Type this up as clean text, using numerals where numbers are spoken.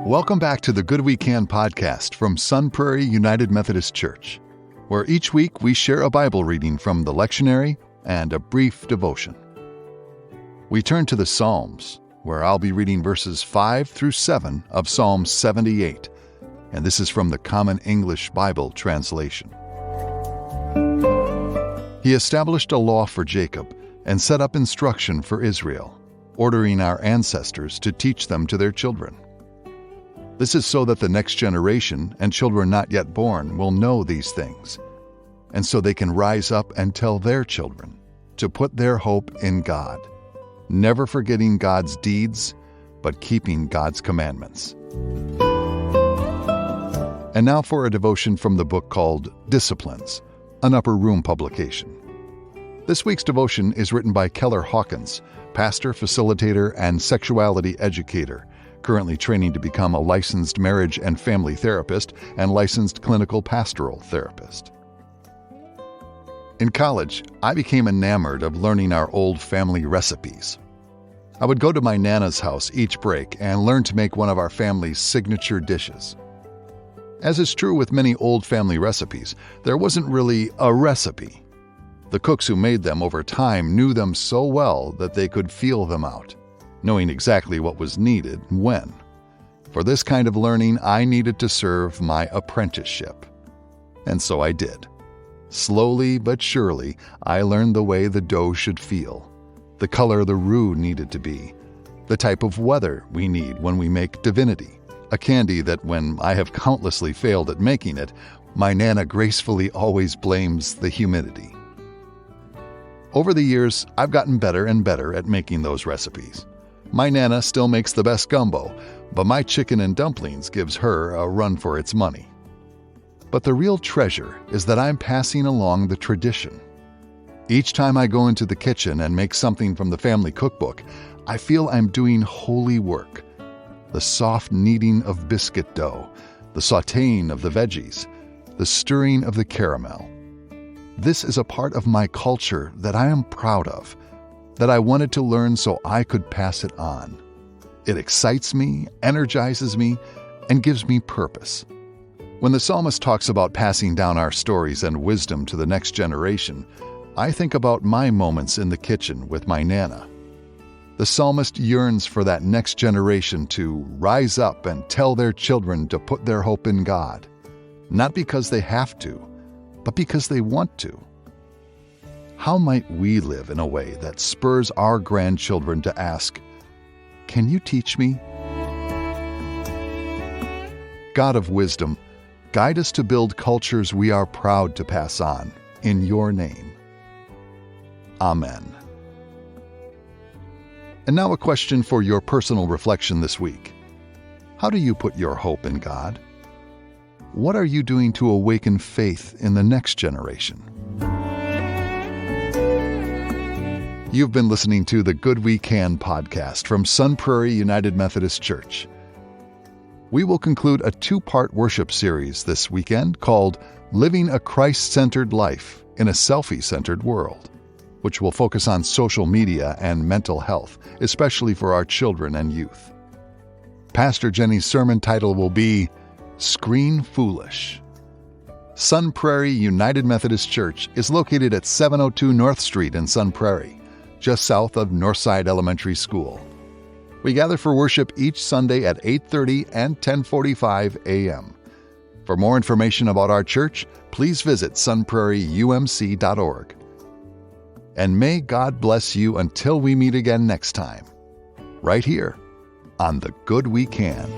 Welcome back to the Good We Can podcast from Sun Prairie United Methodist Church, where each week we share a Bible reading from the lectionary and a brief devotion. We turn to the Psalms, where I'll be reading verses 5 through 7 of Psalm 78, and this is from the Common English Bible translation. He established a law for Jacob and set up instruction for Israel, ordering our ancestors to teach them to their children. This is so that the next generation and children not yet born will know these things, and so they can rise up and tell their children to put their hope in God, never forgetting God's deeds, but keeping God's commandments. And now for a devotion from the book called Disciplines, an Upper Room publication. This week's devotion is written by Keller Hawkins, pastor, facilitator, and sexuality educator, currently training to become a licensed marriage and family therapist and licensed clinical pastoral therapist. In college, I became enamored of learning our old family recipes. I would go to my Nana's house each break and learn to make one of our family's signature dishes. As is true with many old family recipes, there wasn't really a recipe. The cooks who made them over time knew them so well that they could feel them out, knowing exactly what was needed when. For this kind of learning, I needed to serve my apprenticeship. And so I did. Slowly but surely, I learned the way the dough should feel, the color the roux needed to be, the type of weather we need when we make divinity, a candy that when I have countlessly failed at making it, my Nana gracefully always blames the humidity. Over the years, I've gotten better and better at making those recipes. My Nana still makes the best gumbo, but my chicken and dumplings gives her a run for its money. But the real treasure is that I'm passing along the tradition. Each time I go into the kitchen and make something from the family cookbook, I feel I'm doing holy work. The soft kneading of biscuit dough, the sautéing of the veggies, the stirring of the caramel. This is a part of my culture that I am proud of, that I wanted to learn so I could pass it on. It excites me, energizes me, and gives me purpose. When the psalmist talks about passing down our stories and wisdom to the next generation, I think about my moments in the kitchen with my Nana. The psalmist yearns for that next generation to rise up and tell their children to put their hope in God, not because they have to, but because they want to. How might we live in a way that spurs our grandchildren to ask, "Can you teach me?" God of wisdom, guide us to build cultures we are proud to pass on, in your name. Amen. And now a question for your personal reflection this week. How do you put your hope in God? What are you doing to awaken faith in the next generation? You've been listening to the Good We Can podcast from Sun Prairie United Methodist Church. We will conclude a two-part worship series this weekend called Living a Christ-Centered Life in a Selfie-Centered World, which will focus on social media and mental health, especially for our children and youth. Pastor Jenny's sermon title will be Screen Foolish. Sun Prairie United Methodist Church is located at 702 North Street in Sun Prairie, just south of Northside Elementary School. We gather for worship each Sunday at 8:30 and 10:45 a.m. For more information about our church, please visit sunprairieumc.org. And may God bless you until we meet again next time, right here on The Good We Can.